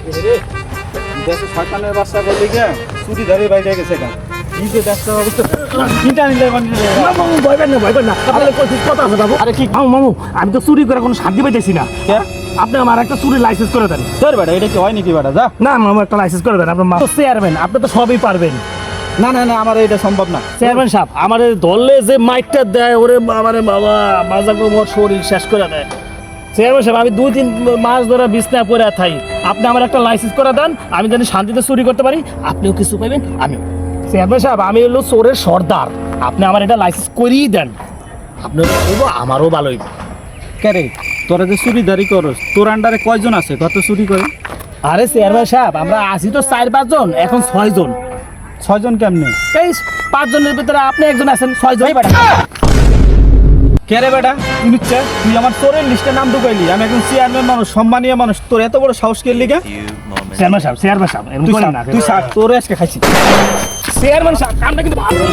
দেশে শয়তানের বাচ্চা বললি কে চুরি ধরে বাইরে গেছে এটা কি যে ব্যবসা অবস্থা কিটা নিলে মামু ভয়বেন না আপনাদের কথা আছে বাবু। আরে কি মামু আমি তো চুরি করে কোনো শান্তি পাইতেছি না। আপনি আমার একটা চুরি লাইসেন্স করে দেন। তোর বেটা এটা কি হয় নাকি বেটা যা না মামু একটা লাইসেন্স করে দেন। আপনার তো চেয়ারম্যান, আপনি তো সবই পারবেন। না না না আমার এটা সম্ভব না। চেয়ারম্যান সাহেব আমার ধরলে যে মাইকটা দেয় ওরে আমারে বাবা মাজা কোমর শরীর শেষ করে দেয়। চেয়ারম্যান সাহেব আমি 2-3 মাস ধরে বিছনা পড়ে থাই, আপনি আমার একটা লাইসেন্স করে দেন, আমি জানি শান্তিতে চুরি করতে পারি, আপনিও কিছু পাইবেন আমিও। চেয়ারম্যান সাহেব আমি হলো চোরের সর্দার, আপনি আমার এটা লাইসেন্স করিয়ে দেন, আপনার বলবো আমারও ভালো হইব। কে রে তোরা যে চুরিদারি করস তোর আন্ডারে কয়জন আছে কত চুরি করে? আরে চেয়ারম্যান সাহেব আমরা আছি তো 4-5 জন, এখন 6 জন। 6 জন কেমনে? এই 5 জনের ভিতরে আপনি একজন আছেন, 6 জন। কে রে বেটা তুই নিচ্ছে তুই আমার চোরের লিস্টে নাম ঢুকাইলি, আমি একজন চেয়ারম্যান মানুষ সম্মানীয় মানুষ, তোর এত বড় সাহস কে লিগা? চেয়ারম্যান সাহেব এরকম করেন না। তুই তোর আজকে খাইছি। চেয়ারম্যান সাহেব কামটা কিন্তু ভালো।